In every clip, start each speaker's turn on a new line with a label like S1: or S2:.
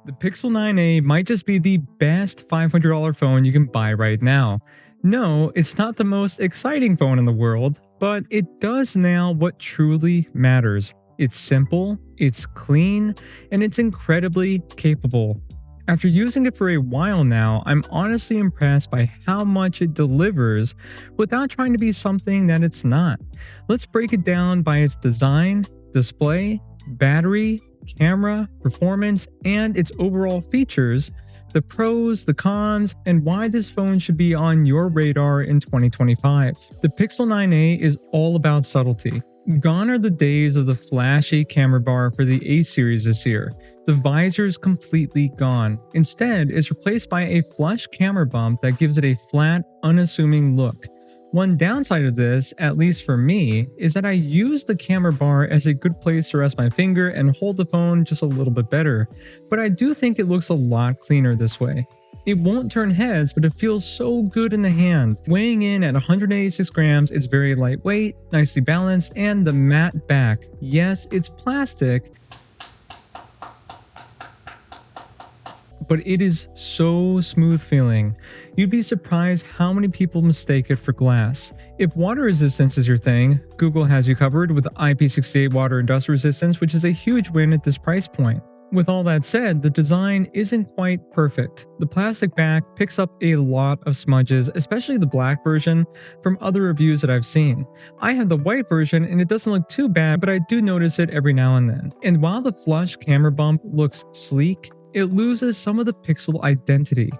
S1: The Pixel 9a might just be the best $500 phone you can buy right now. No, it's not the most exciting phone in the world, but it does nail what truly matters. It's simple, it's clean, and it's incredibly capable. After using it for a while now, I'm honestly impressed by how much it delivers without trying to be something that it's not. Let's break it down by its design, display, battery, camera, performance, and its overall features, the pros, the cons, and why this phone should be on your radar in 2025. The Pixel 9a is all about subtlety. Gone are the days of the flashy camera bar for the A series this year. The visor is completely gone. Instead, it's replaced by a flush camera bump that gives it a flat, unassuming look. One downside of this, at least for me, is that I use the camera bar as a good place to rest my finger and hold the phone just a little bit better, but I do think it looks a lot cleaner this way. It won't turn heads, but it feels so good in the hand. Weighing in at 186 grams, it's very lightweight, nicely balanced, and the matte back. Yes, it's plastic, but it is so smooth feeling. You'd be surprised how many people mistake it for glass. If water resistance is your thing, Google has you covered with IP68 water and dust resistance, which is a huge win at this price point. With all that said, the design isn't quite perfect. The plastic back picks up a lot of smudges, especially the black version, from other reviews that I've seen. I have the white version and it doesn't look too bad, but I do notice it every now and then. And while the flush camera bump looks sleek, it loses some of the Pixel identity.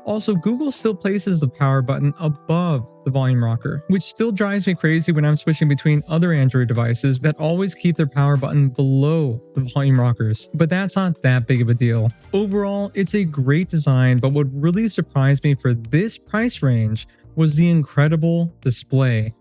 S1: Also, Google still places the power button above the volume rocker, which still drives me crazy when I'm switching between other Android devices that always keep their power button below the volume rockers. But that's not that big of a deal. Overall, it's a great design, but what really surprised me for this price range was the incredible display.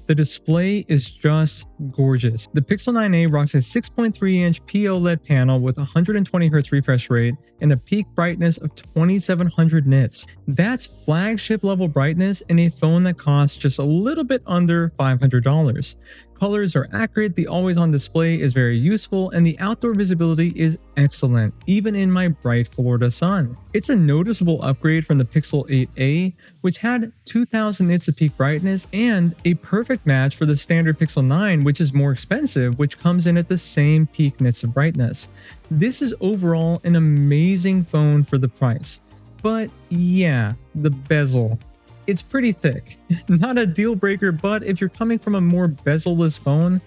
S1: The display is just gorgeous. The Pixel 9a rocks a 6.3-inch OLED panel with 120Hz refresh rate and a peak brightness of 2700 nits. That's flagship level brightness in a phone that costs just a little bit under $500. Colors are accurate, the always-on display is very useful, and the outdoor visibility is excellent, even in my bright Florida sun. It's a noticeable upgrade from the Pixel 8a, which had 2000 nits of peak brightness, and a perfect match for the standard Pixel 9, which is more expensive, which comes in at the same peak nits of brightness. This is overall an amazing phone for the price. But yeah, the bezel. It's pretty thick. Not a deal breaker, but if you're coming from a more bezel-less phone,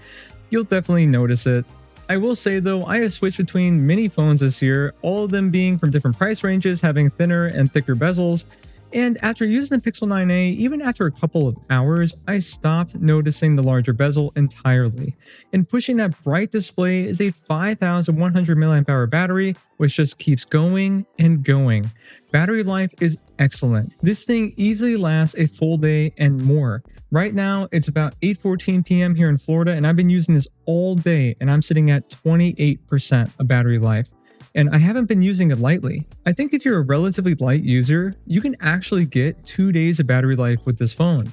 S1: you'll definitely notice it. I will say though, I have switched between many phones this year, all of them being from different price ranges, having thinner and thicker bezels. And after using the Pixel 9a, even after a couple of hours, I stopped noticing the larger bezel entirely. And pushing that bright display is a 5100 mAh battery, which just keeps going and going. Battery life is excellent. This thing easily lasts a full day and more. Right now, it's about 8:14 p.m. here in Florida, and I've been using this all day, and I'm sitting at 28% of battery life. And I haven't been using it lightly. I think if you're a relatively light user, you can actually get 2 days of battery life with this phone.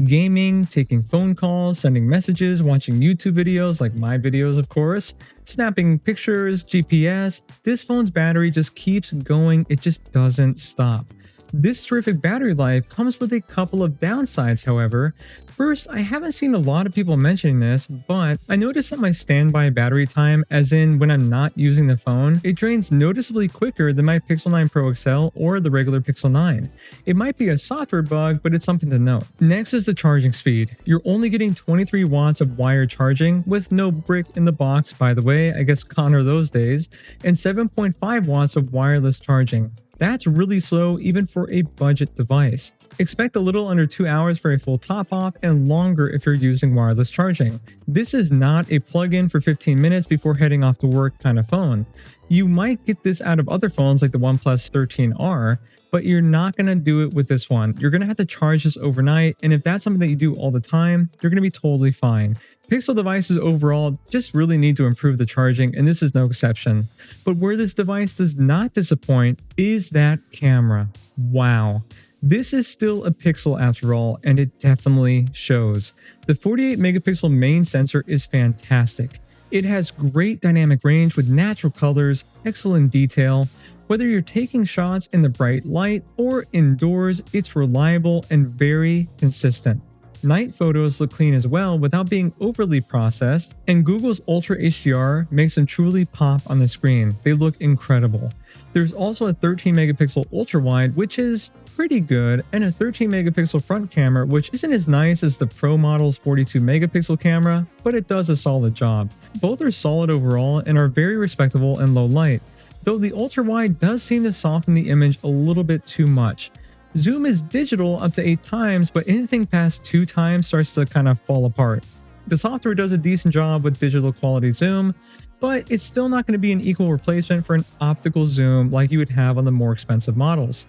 S1: Gaming, taking phone calls, sending messages, watching YouTube videos like my videos of course, snapping pictures, GPS, this phone's battery just keeps going, it just doesn't stop. This terrific battery life comes with a couple of downsides, however. First, I haven't seen a lot of people mentioning this, but I noticed that my standby battery time, as in when I'm not using the phone, it drains noticeably quicker than my Pixel 9 Pro XL or the regular Pixel 9. It might be a software bug, but it's something to note. Next is the charging speed. You're only getting 23 watts of wired charging, with no brick in the box, by the way, I guess gone are those days, and 7.5 watts of wireless charging. That's really slow even for a budget device. Expect a little under 2 hours for a full top-off and longer if you're using wireless charging. This is not a plug-in for 15 minutes before heading off to work kind of phone. You might get this out of other phones like the OnePlus 13R, but you're not going to do it with this one. You're going to have to charge this overnight, and if that's something that you do all the time, you're going to be totally fine. Pixel devices overall just really need to improve the charging, and this is no exception. But where this device does not disappoint is that camera. Wow. This is still a Pixel after all, and it definitely shows. The 48 megapixel main sensor is fantastic. It has great dynamic range with natural colors, excellent detail, Whether you're taking shots in the bright light or indoors, it's reliable and very consistent. Night photos look clean as well without being overly processed, and Google's Ultra HDR makes them truly pop on the screen. They look incredible. There's also a 13 megapixel ultra wide, which is pretty good, and a 13 megapixel front camera, which isn't as nice as the Pro model's 42 megapixel camera, but it does a solid job. Both are solid overall and are very respectable in low light, though the ultra wide does seem to soften the image a little bit too much. Zoom is digital up to 8 times, but anything past 2 times starts to kind of fall apart. The software does a decent job with digital quality zoom, but it's still not going to be an equal replacement for an optical zoom like you would have on the more expensive models.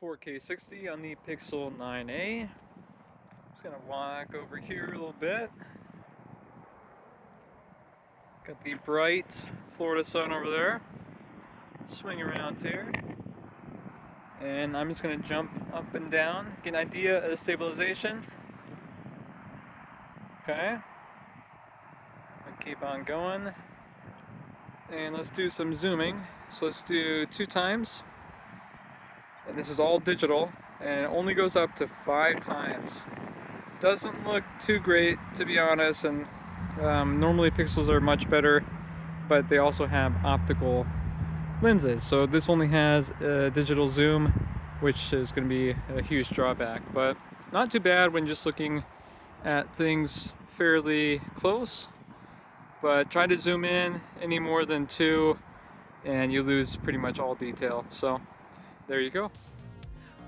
S1: 4K 60 on the Pixel 9a. Just going to walk over here a little bit. Got the bright Florida sun over there. Swing around here. And I'm just going to jump up and down, get an idea of the stabilization. Okay. I'll keep on going. And let's do some zooming. So let's do 2 times. And this is all digital, and it only goes up to 5 times. Doesn't look too great, to be honest, and normally pixels are much better, but they also have optical lenses. So this only has a digital zoom, which is going to be a huge drawback, but not too bad when just looking at things fairly close. But try to zoom in any more than 2 and you lose pretty much all detail. So there you go.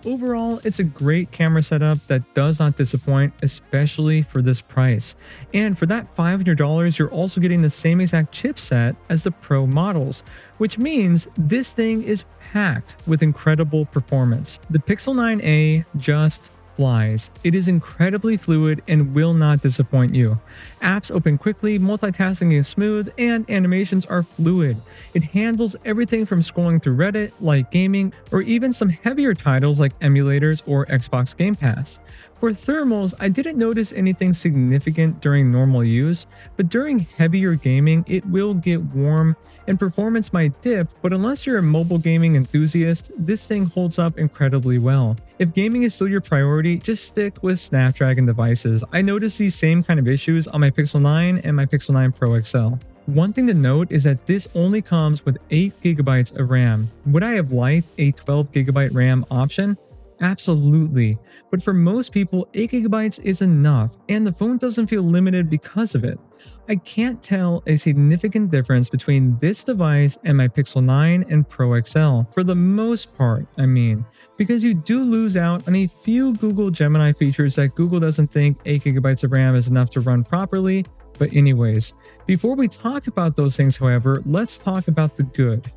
S1: Overall, it's a great camera setup that does not disappoint, especially for this price. And for that $500, you're also getting the same exact chipset as the Pro models, which means this thing is packed with incredible performance. The Pixel 9a just flies. It is incredibly fluid and will not disappoint you. Apps open quickly, multitasking is smooth, and animations are fluid. It handles everything from scrolling through Reddit, light gaming, or even some heavier titles like emulators or Xbox Game Pass. For thermals, I didn't notice anything significant during normal use, but during heavier gaming, it will get warm and performance might dip, but unless you're a mobile gaming enthusiast, this thing holds up incredibly well. If gaming is still your priority, just stick with Snapdragon devices. I noticed these same kind of issues on my Pixel 9 and my Pixel 9 Pro XL. One thing to note is that this only comes with 8GB of RAM. Would I have liked a 12GB RAM option? Absolutely, but for most people, 8GB is enough, and the phone doesn't feel limited because of it. I can't tell a significant difference between this device and my Pixel 9 and Pro XL, for the most part, I mean, because you do lose out on a few Google Gemini features that Google doesn't think 8GB of RAM is enough to run properly. But anyways, before we talk about those things, however, let's talk about the good.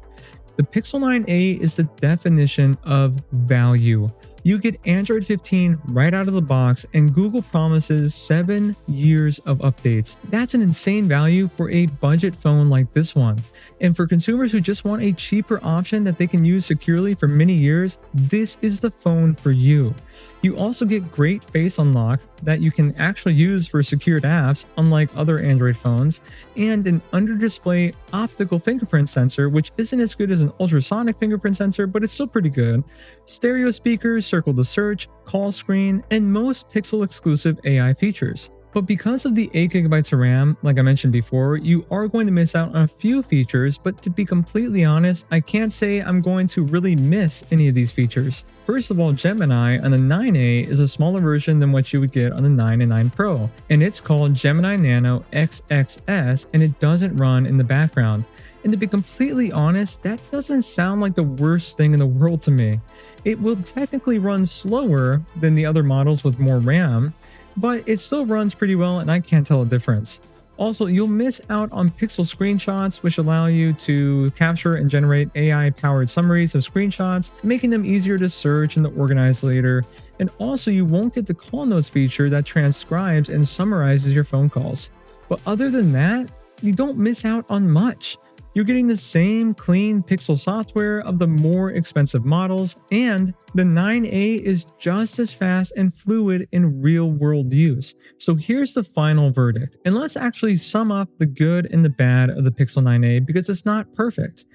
S1: The Pixel 9a is the definition of value. You get Android 15 right out of the box, and Google promises 7 years of updates. That's an insane value for a budget phone like this one. And for consumers who just want a cheaper option that they can use securely for many years, this is the phone for you. You also get great face unlock that you can actually use for secured apps, unlike other Android phones, and an under-display optical fingerprint sensor, which isn't as good as an ultrasonic fingerprint sensor, but it's still pretty good. Stereo speakers, circle to search, call screen, and most Pixel exclusive AI features. But because of the 8GB of RAM, like I mentioned before, you are going to miss out on a few features, but to be completely honest, I can't say I'm going to really miss any of these features. First of all, Gemini on the 9a is a smaller version than what you would get on the 9 and 9 Pro, and it's called Gemini Nano XXS, and it doesn't run in the background. And to be completely honest, that doesn't sound like the worst thing in the world to me. It will technically run slower than the other models with more RAM, but it still runs pretty well and I can't tell a difference. Also, you'll miss out on pixel screenshots, which allow you to capture and generate AI-powered summaries of screenshots, making them easier to search and to organize later. And also, you won't get the call notes feature that transcribes and summarizes your phone calls. But other than that, you don't miss out on much. You're getting the same clean Pixel software of the more expensive models, and the 9a is just as fast and fluid in real-world use. So here's the final verdict, and let's actually sum up the good and the bad of the Pixel 9a because it's not perfect.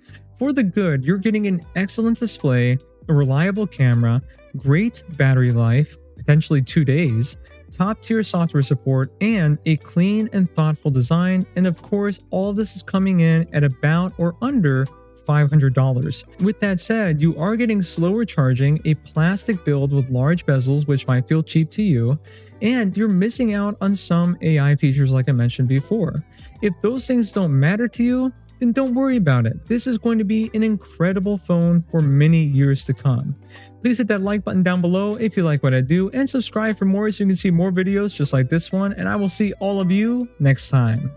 S1: For the good, you're getting an excellent display, a reliable camera, great battery life, potentially 2 days, top tier software support, and a clean and thoughtful design. And of course, all of this is coming in at about or under $500. With that said, you are getting slower charging, a plastic build with large bezels, which might feel cheap to you, and you're missing out on some AI features like I mentioned before. If those things don't matter to you, then don't worry about it. This is going to be an incredible phone for many years to come. Please hit that like button down below if you like what I do, and subscribe for more so you can see more videos just like this one, and I will see all of you next time.